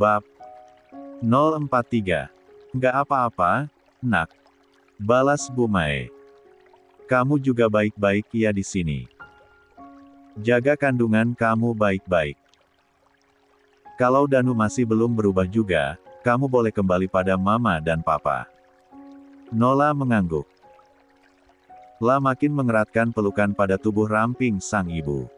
Bab 043. Nggak apa-apa, nak. Balas Bu Mae. Kamu juga baik-baik ya di sini. Jaga kandungan kamu baik-baik. Kalau Danu masih belum berubah juga, kamu boleh kembali pada mama dan papa. Nola mengangguk. La makin mengeratkan pelukan pada tubuh ramping sang ibu.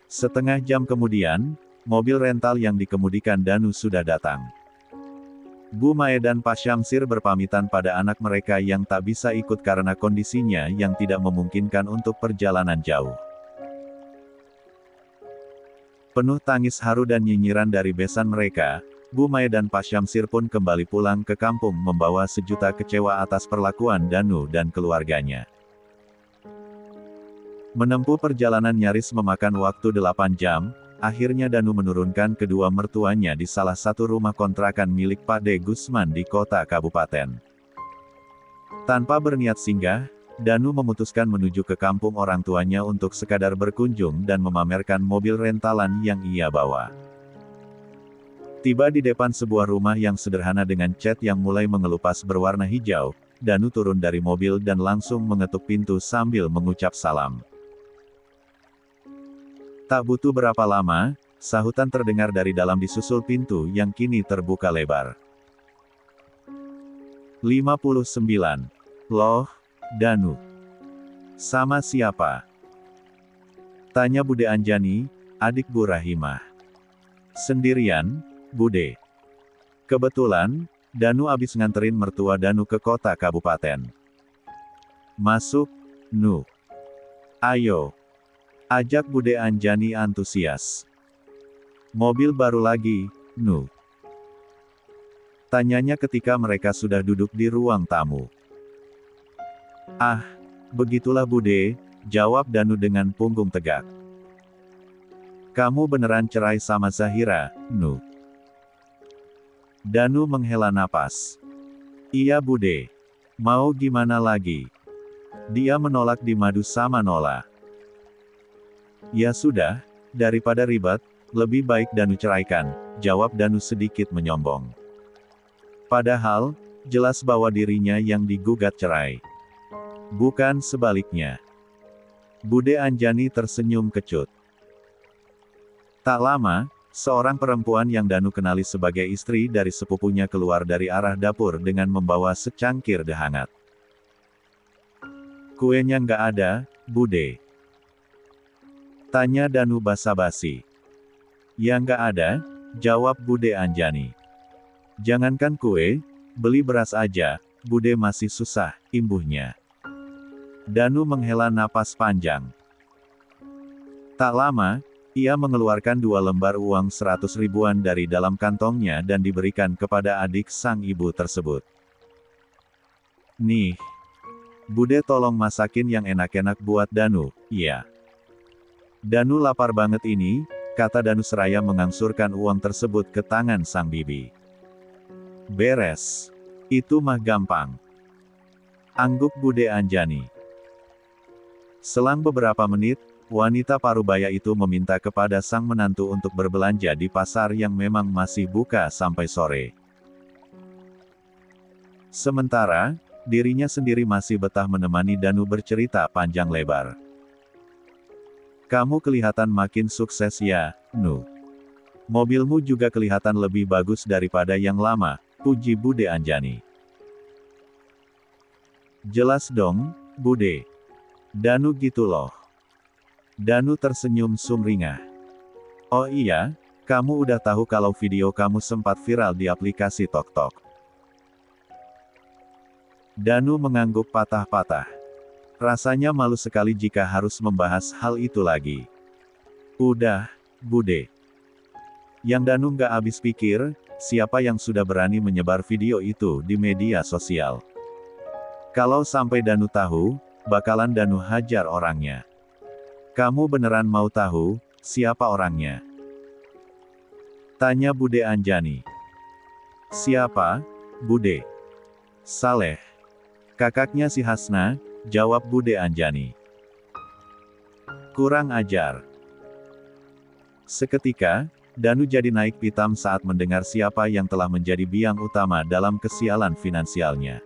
Setengah jam kemudian, mobil rental yang dikemudikan Danu sudah datang. Bu Mae dan Pak Syamsir berpamitan pada anak mereka yang tak bisa ikut karena kondisinya yang tidak memungkinkan untuk perjalanan jauh. Penuh tangis haru dan nyinyiran dari besan mereka, Bu Mae dan Pak Syamsir pun kembali pulang ke kampung membawa sejuta kecewa atas perlakuan Danu dan keluarganya. Menempuh perjalanan nyaris memakan waktu 8 jam, akhirnya Danu menurunkan kedua mertuanya di salah satu rumah kontrakan milik Pak De Gusman di kota kabupaten. Tanpa berniat singgah, Danu memutuskan menuju ke kampung orang tuanya untuk sekadar berkunjung dan memamerkan mobil rentalan yang ia bawa. Tiba di depan sebuah rumah yang sederhana dengan cat yang mulai mengelupas berwarna hijau, Danu turun dari mobil dan langsung mengetuk pintu sambil mengucap salam. Tak butuh berapa lama, sahutan terdengar dari dalam disusul pintu yang kini terbuka lebar. 59. Loh, Danu. Sama siapa? Tanya Bude Anjani, adik Bu Rahimah. Sendirian, Bude. Kebetulan, Danu abis nganterin mertua Danu ke kota kabupaten. Masuk, Nu. Ayo. Ajak Bude Anjani antusias. Mobil baru lagi, Nu. Tanyanya ketika mereka sudah duduk di ruang tamu. Ah, begitulah Bude, jawab Danu dengan punggung tegak. Kamu beneran cerai sama Zahira, Nu? Danu menghela napas. Iya Bude. Mau gimana lagi? Dia menolak dimadu sama Nola. Ya sudah, daripada ribet, lebih baik Danu ceraikan, jawab Danu sedikit menyombong. Padahal, jelas bahwa dirinya yang digugat cerai. Bukan sebaliknya. Bude Anjani tersenyum kecut. Tak lama, seorang perempuan yang Danu kenali sebagai istri dari sepupunya keluar dari arah dapur dengan membawa secangkir teh hangat. Kuenya nggak ada, Bude? Tanya Danu basa-basi. Ya nggak ada, jawab Bude Anjani. Jangankan kue, beli beras aja, Bude masih susah, imbuhnya. Danu menghela napas panjang. Tak lama, ia mengeluarkan 2 lembar uang 100 ribuan dari dalam kantongnya dan diberikan kepada adik sang ibu tersebut. Nih, Bude tolong masakin yang enak-enak buat Danu, iya. Danu lapar banget ini, kata Danu seraya mengangsurkan uang tersebut ke tangan sang bibi. Beres. Itu mah gampang. Angguk Bude Anjani. Selang beberapa menit, wanita parubaya itu meminta kepada sang menantu untuk berbelanja di pasar yang memang masih buka sampai sore. Sementara, dirinya sendiri masih betah menemani Danu bercerita panjang lebar. Kamu kelihatan makin sukses ya, Nu. Mobilmu juga kelihatan lebih bagus daripada yang lama, puji Bude Anjani. Jelas dong, Bude. Danu gitu loh. Danu tersenyum sumringah. Oh iya, kamu udah tahu kalau video kamu sempat viral di aplikasi TokTok. Danu mengangguk patah-patah. Rasanya malu sekali jika harus membahas hal itu lagi. Udah, Bude. Yang Danu nggak habis pikir, siapa yang sudah berani menyebar video itu di media sosial. Kalau sampai Danu tahu, bakalan Danu hajar orangnya. Kamu beneran mau tahu, siapa orangnya? Tanya Bude Anjani. Siapa, Bude? Saleh. Kakaknya si Hasna, jawab Bude Anjani. Kurang ajar. Seketika, Danu jadi naik pitam saat mendengar siapa yang telah menjadi biang utama dalam kesialan finansialnya.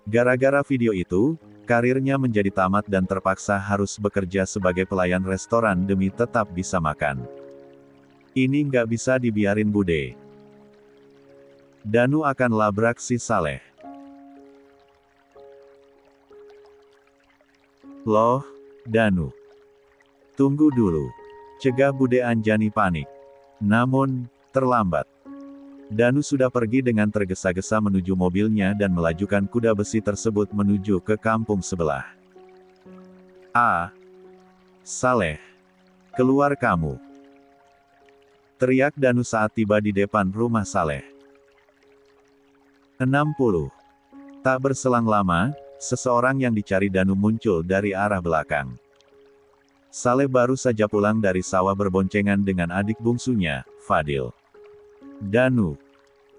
Gara-gara video itu, karirnya menjadi tamat dan terpaksa harus bekerja sebagai pelayan restoran demi tetap bisa makan. Ini nggak bisa dibiarin Bude. Danu akan labrak si Saleh. Loh, Danu. Tunggu dulu. Cegah Bude Anjani panik. Namun, terlambat. Danu sudah pergi dengan tergesa-gesa menuju mobilnya dan melajukan kuda besi tersebut menuju ke kampung sebelah. Saleh. Keluar kamu. Teriak Danu saat tiba di depan rumah Saleh. 60. Tak berselang lama, seseorang yang dicari Danu muncul dari arah belakang. Saleh baru saja pulang dari sawah berboncengan dengan adik bungsunya, Fadil. Danu,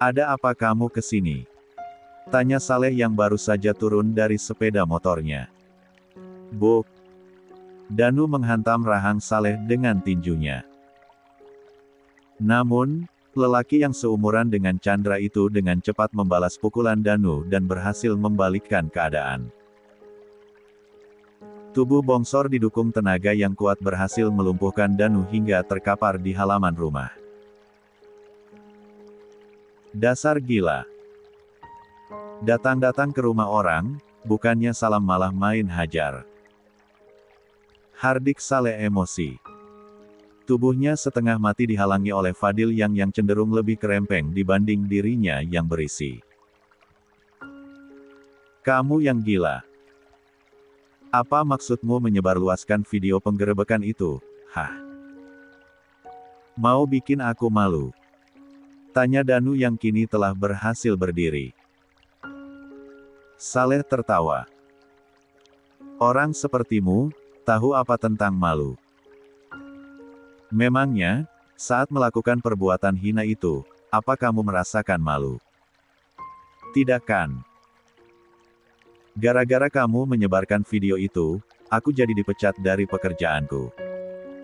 ada apa kamu kesini? Tanya Saleh yang baru saja turun dari sepeda motornya. Bu. Danu menghantam rahang Saleh dengan tinjunya. Namun, lelaki yang seumuran dengan Chandra itu dengan cepat membalas pukulan Danu dan berhasil membalikkan keadaan. Tubuh bongsor didukung tenaga yang kuat berhasil melumpuhkan Danu hingga terkapar di halaman rumah. Dasar gila. Datang-datang ke rumah orang, bukannya salam malah main hajar. Hardik Saleh emosi. Tubuhnya setengah mati dihalangi oleh Fadil yang cenderung lebih kerempeng dibanding dirinya yang berisi. Kamu yang gila. Apa maksudmu menyebarluaskan video penggerebekan itu? Hah? Mau bikin aku malu? Tanya Danu yang kini telah berhasil berdiri. Saleh tertawa. Orang sepertimu, tahu apa tentang malu? Memangnya, saat melakukan perbuatan hina itu, apa kamu merasakan malu? Tidak kan? Gara-gara kamu menyebarkan video itu, aku jadi dipecat dari pekerjaanku.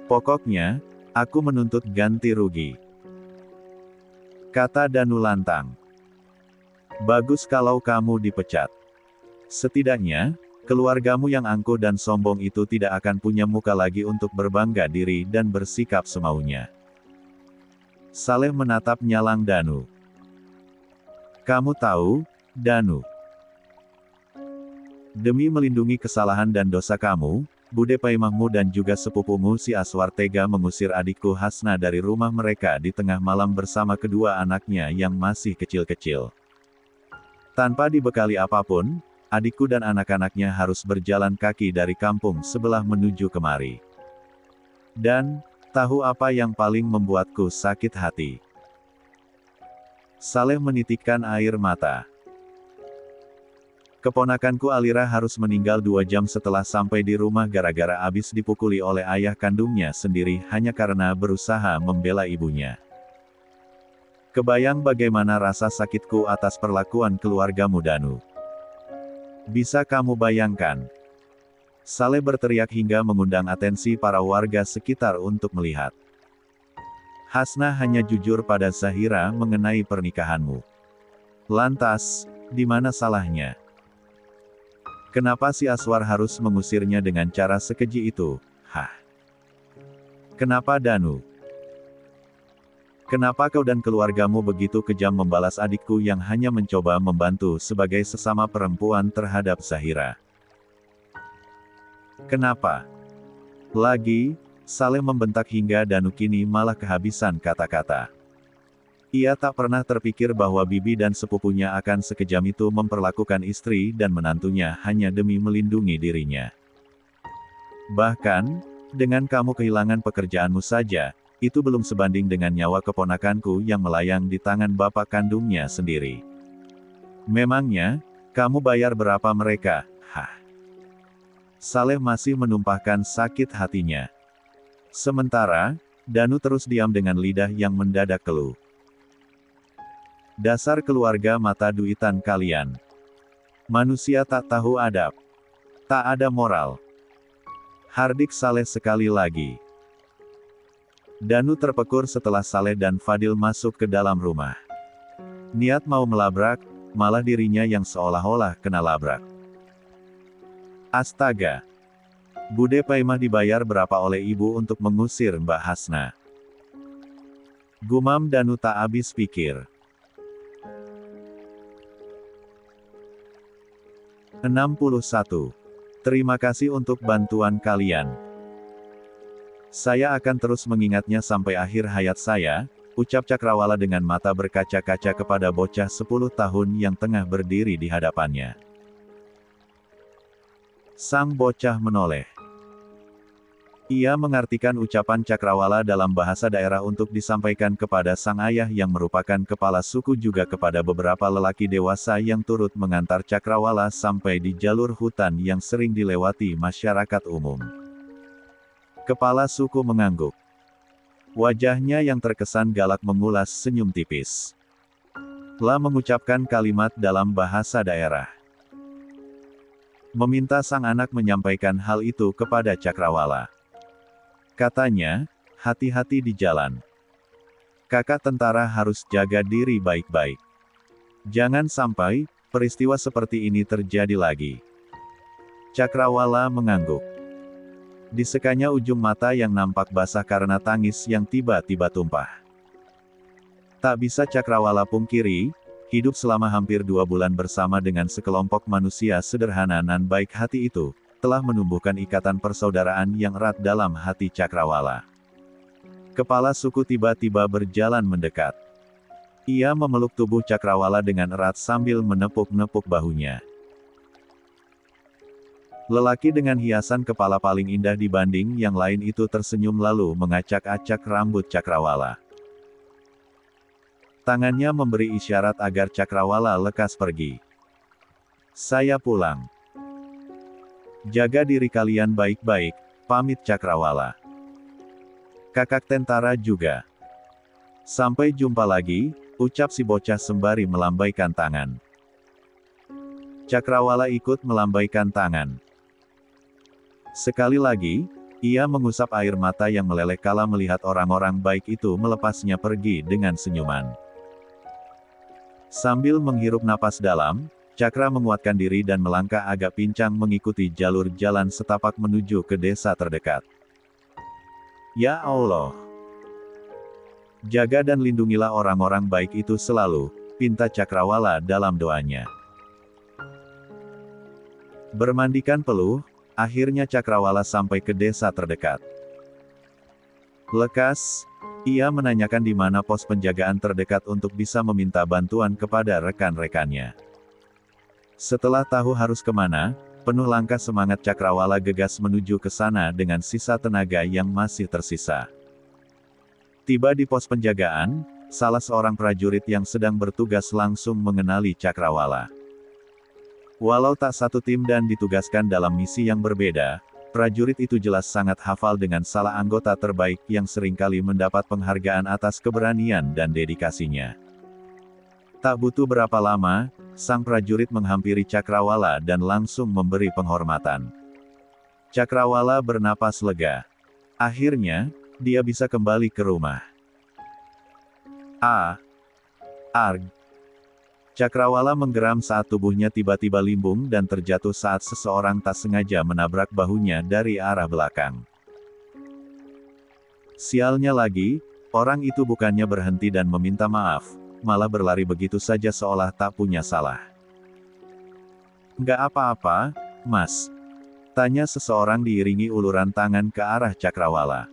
Pokoknya, aku menuntut ganti rugi. Kata Danu lantang. Bagus kalau kamu dipecat. Setidaknya, keluargamu yang angkuh dan sombong itu tidak akan punya muka lagi untuk berbangga diri dan bersikap semaunya. Saleh menatap nyalang Danu. Kamu tahu, Danu. Demi melindungi kesalahan dan dosa kamu, Bude Paimahmu dan juga sepupumu si Aswar tega mengusir adikku Hasna dari rumah mereka di tengah malam bersama kedua anaknya yang masih kecil-kecil. Tanpa dibekali apapun, adikku dan anak-anaknya harus berjalan kaki dari kampung sebelah menuju kemari. Dan, tahu apa yang paling membuatku sakit hati? Saleh menitikkan air mata. Keponakanku Alira harus meninggal 2 jam setelah sampai di rumah gara-gara abis dipukuli oleh ayah kandungnya sendiri hanya karena berusaha membela ibunya. Kebayang bagaimana rasa sakitku atas perlakuan keluargamu Danu. Bisa kamu bayangkan? Saleh berteriak hingga mengundang atensi para warga sekitar untuk melihat. Hasna hanya jujur pada Zahira mengenai pernikahanmu. Lantas, di mana salahnya? Kenapa si Aswar harus mengusirnya dengan cara sekeji itu? Hah? Kenapa Danu? Kenapa kau dan keluargamu begitu kejam membalas adikku yang hanya mencoba membantu sebagai sesama perempuan terhadap Zahira? Kenapa? Lagi, Saleh membentak hingga Danu kini malah kehabisan kata-kata. Ia tak pernah terpikir bahwa bibi dan sepupunya akan sekejam itu memperlakukan istri dan menantunya hanya demi melindungi dirinya. Bahkan, dengan kamu kehilangan pekerjaanmu saja, itu belum sebanding dengan nyawa keponakanku yang melayang di tangan bapak kandungnya sendiri. Memangnya, kamu bayar berapa mereka? Hah? Saleh masih menumpahkan sakit hatinya. Sementara, Danu terus diam dengan lidah yang mendadak keluh. Dasar keluarga mata duitan kalian. Manusia tak tahu adab. Tak ada moral. Hardik Saleh sekali lagi. Danu terpekur setelah Saleh dan Fadil masuk ke dalam rumah. Niat mau melabrak, malah dirinya yang seolah-olah kena labrak. Astaga! Bude Paimah dibayar berapa oleh ibu untuk mengusir Mbak Hasna? Gumam Danu tak habis pikir. 61. Terima kasih untuk bantuan kalian. Saya akan terus mengingatnya sampai akhir hayat saya, ucap Cakrawala dengan mata berkaca-kaca kepada bocah 10 tahun yang tengah berdiri di hadapannya. Sang bocah menoleh. Ia mengartikan ucapan Cakrawala dalam bahasa daerah untuk disampaikan kepada sang ayah yang merupakan kepala suku juga kepada beberapa lelaki dewasa yang turut mengantar Cakrawala sampai di jalur hutan yang sering dilewati masyarakat umum. Kepala suku mengangguk. Wajahnya yang terkesan galak mengulas senyum tipis. La mengucapkan kalimat dalam bahasa daerah. Meminta sang anak menyampaikan hal itu kepada Cakrawala. Katanya, hati-hati di jalan. Kakak tentara harus jaga diri baik-baik. Jangan sampai, peristiwa seperti ini terjadi lagi. Cakrawala mengangguk. Disekanya ujung mata yang nampak basah karena tangis yang tiba-tiba tumpah. Tak bisa Cakrawala pungkiri, hidup selama hampir 2 bulan bersama dengan sekelompok manusia sederhana nan baik hati itu, telah menumbuhkan ikatan persaudaraan yang erat dalam hati Cakrawala. Kepala suku tiba-tiba berjalan mendekat. Ia memeluk tubuh Cakrawala dengan erat sambil menepuk-nepuk bahunya. Lelaki dengan hiasan kepala paling indah dibanding yang lain itu tersenyum lalu mengacak-acak rambut Cakrawala. Tangannya memberi isyarat agar Cakrawala lekas pergi. Saya pulang. Jaga diri kalian baik-baik, pamit Cakrawala. Kakak tentara juga. Sampai jumpa lagi, ucap si bocah sembari melambaikan tangan. Cakrawala ikut melambaikan tangan. Sekali lagi, ia mengusap air mata yang meleleh kala melihat orang-orang baik itu melepasnya pergi dengan senyuman. Sambil menghirup napas dalam, Cakra menguatkan diri dan melangkah agak pincang mengikuti jalur jalan setapak menuju ke desa terdekat. Ya Allah! Jaga dan lindungilah orang-orang baik itu selalu, pinta Cakrawala dalam doanya. Bermandikan peluh, akhirnya Cakrawala sampai ke desa terdekat. Lekas, ia menanyakan di mana pos penjagaan terdekat untuk bisa meminta bantuan kepada rekan-rekannya. Setelah tahu harus kemana, penuh langkah semangat Cakrawala gegas menuju ke sana dengan sisa tenaga yang masih tersisa. Tiba di pos penjagaan, salah seorang prajurit yang sedang bertugas langsung mengenali Cakrawala. Walau tak satu tim dan ditugaskan dalam misi yang berbeda, prajurit itu jelas sangat hafal dengan salah anggota terbaik yang seringkali mendapat penghargaan atas keberanian dan dedikasinya. Tak butuh berapa lama, sang prajurit menghampiri Cakrawala dan langsung memberi penghormatan. Cakrawala bernapas lega. Akhirnya, dia bisa kembali ke rumah. Arg! Cakrawala menggeram saat tubuhnya tiba-tiba limbung dan terjatuh saat seseorang tak sengaja menabrak bahunya dari arah belakang. Sialnya lagi, orang itu bukannya berhenti dan meminta maaf, malah berlari begitu saja seolah tak punya salah. Nggak apa-apa, Mas? Tanya seseorang diiringi uluran tangan ke arah Cakrawala.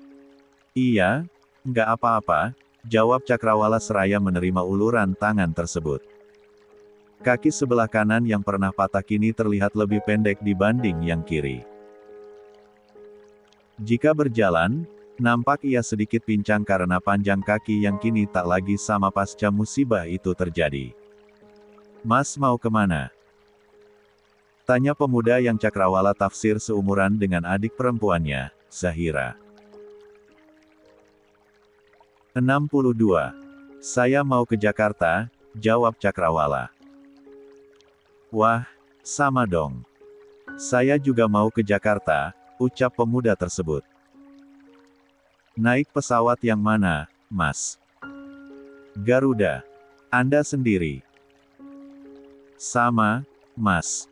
Iya, nggak apa-apa, jawab Cakrawala seraya menerima uluran tangan tersebut. Kaki sebelah kanan yang pernah patah kini terlihat lebih pendek dibanding yang kiri. Jika berjalan, nampak ia sedikit pincang karena panjang kaki yang kini tak lagi sama pasca musibah itu terjadi. Mas mau kemana? Tanya pemuda yang Cakrawala tafsir seumuran dengan adik perempuannya, Zahira. 62. Saya mau ke Jakarta, jawab Cakrawala. Wah, sama dong. Saya juga mau ke Jakarta, ucap pemuda tersebut. Naik pesawat yang mana, Mas? Garuda. Anda sendiri? Sama, Mas.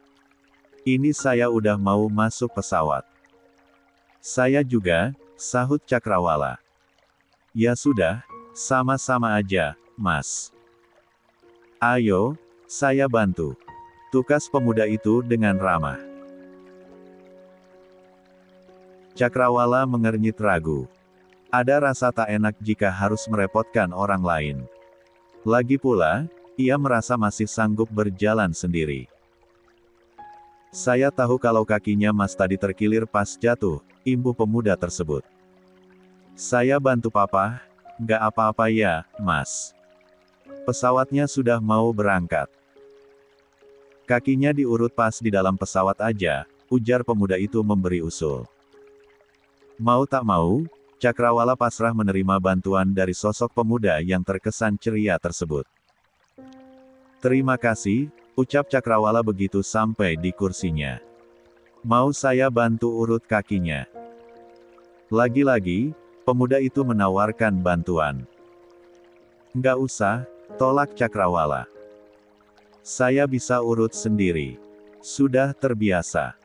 Ini saya udah mau masuk pesawat. Saya juga, sahut Cakrawala. Ya sudah, sama-sama aja, Mas. Ayo, saya bantu. Tukas pemuda itu dengan ramah. Cakrawala mengernyit ragu. Ada rasa tak enak jika harus merepotkan orang lain. Lagi pula, ia merasa masih sanggup berjalan sendiri. Saya tahu kalau kakinya Mas tadi terkilir pas jatuh, imbuh pemuda tersebut. Saya bantu Papa, nggak apa-apa ya, Mas. Pesawatnya sudah mau berangkat. Kakinya diurut pas di dalam pesawat aja, ujar pemuda itu memberi usul. Mau tak mau, Cakrawala pasrah menerima bantuan dari sosok pemuda yang terkesan ceria tersebut. Terima kasih, ucap Cakrawala begitu sampai di kursinya. Mau saya bantu urut kakinya? Lagi-lagi, pemuda itu menawarkan bantuan. Nggak usah, tolak Cakrawala. Saya bisa urut sendiri. Sudah terbiasa.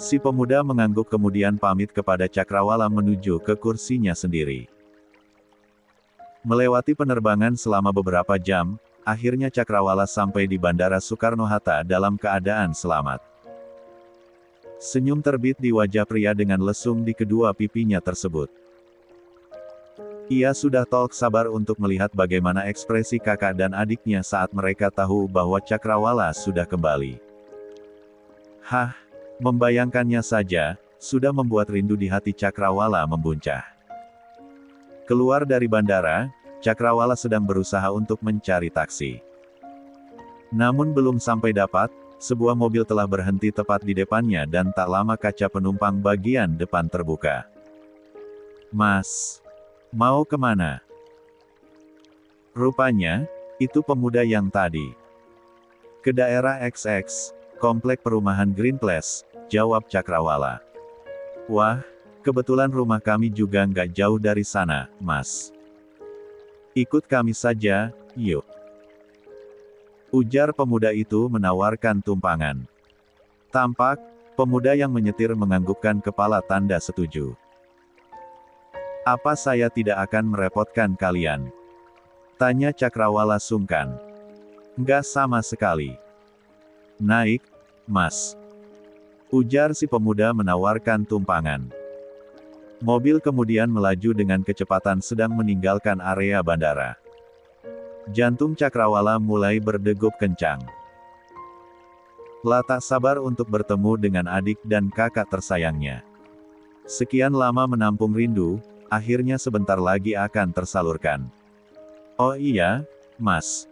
Si pemuda mengangguk kemudian pamit kepada Cakrawala menuju ke kursinya sendiri. Melewati penerbangan selama beberapa jam, akhirnya Cakrawala sampai di Bandara Soekarno-Hatta dalam keadaan selamat. Senyum terbit di wajah pria dengan lesung di kedua pipinya tersebut. Ia sudah tak sabar untuk melihat bagaimana ekspresi kakak dan adiknya saat mereka tahu bahwa Cakrawala sudah kembali. Hah! Membayangkannya saja, sudah membuat rindu di hati Cakrawala membuncah. Keluar dari bandara, Cakrawala sedang berusaha untuk mencari taksi. Namun belum sampai dapat, sebuah mobil telah berhenti tepat di depannya dan tak lama kaca penumpang bagian depan terbuka. Mas, mau kemana? Rupanya, itu pemuda yang tadi. Ke daerah XX, komplek perumahan Green Place, jawab Cakrawala. Wah, kebetulan rumah kami juga nggak jauh dari sana, Mas. Ikut kami saja, yuk. Ujar pemuda itu menawarkan tumpangan. Tampak, pemuda yang menyetir menganggukkan kepala tanda setuju. Apa saya tidak akan merepotkan kalian? Tanya Cakrawala sungkan. Nggak sama sekali. Naik, Mas. Ujar si pemuda menawarkan tumpangan. Mobil kemudian melaju dengan kecepatan sedang meninggalkan area bandara. Jantung Cakrawala mulai berdegup kencang. Lah tak sabar untuk bertemu dengan adik dan kakak tersayangnya. Sekian lama menampung rindu, akhirnya sebentar lagi akan tersalurkan. Oh iya, Mas.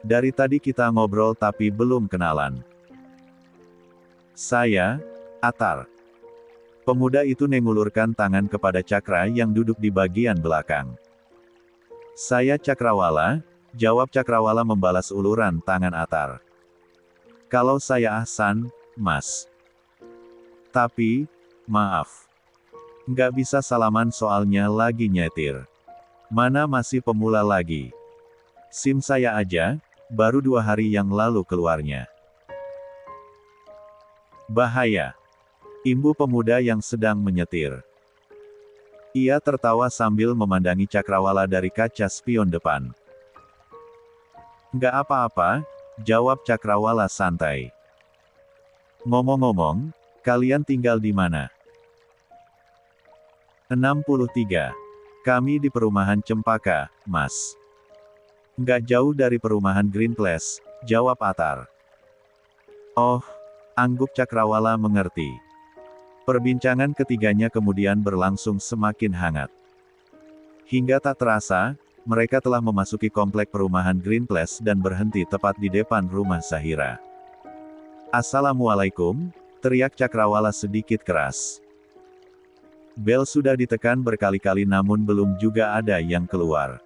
Dari tadi kita ngobrol tapi belum kenalan. Saya, Atar. Pemuda itu mengulurkan tangan kepada Cakra yang duduk di bagian belakang. Saya Cakrawala, jawab Cakrawala membalas uluran tangan Atar. Kalau saya Ahsan, Mas. Tapi, maaf. Nggak bisa salaman soalnya lagi nyetir. Mana masih pemula lagi. SIM saya aja, baru 2 hari yang lalu keluarnya. Bahaya. Imbu pemuda yang sedang menyetir. Ia tertawa sambil memandangi Cakrawala dari kaca spion depan. Nggak apa-apa, jawab Cakrawala santai. Ngomong-ngomong, kalian tinggal di mana? 63. Kami di perumahan Cempaka, Mas. Nggak jauh dari perumahan Green Place, jawab Atar. Oh, angguk Cakrawala mengerti. Perbincangan ketiganya kemudian berlangsung semakin hangat. Hingga tak terasa, mereka telah memasuki komplek perumahan Green Place dan berhenti tepat di depan rumah Zahira. Assalamualaikum, teriak Cakrawala sedikit keras. Bel sudah ditekan berkali-kali namun belum juga ada yang keluar.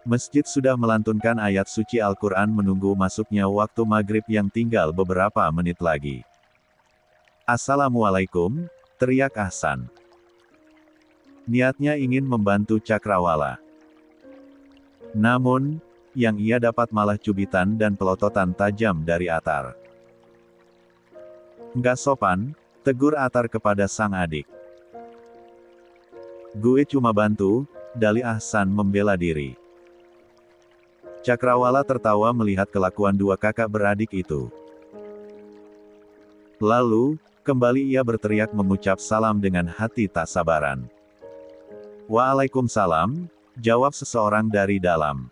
Masjid sudah melantunkan ayat suci Al-Quran menunggu masuknya waktu maghrib yang tinggal beberapa menit lagi. Assalamualaikum, teriak Ahsan. Niatnya ingin membantu Cakrawala. Namun, yang ia dapat malah cubitan dan pelototan tajam dari Atar. "Nggak sopan," tegur Atar kepada sang adik. "Gue cuma bantu," dalih Ahsan membela diri. Cakrawala tertawa melihat kelakuan dua kakak beradik itu. Lalu, kembali ia berteriak mengucap salam dengan hati tak sabaran. "Waalaikumsalam," jawab seseorang dari dalam.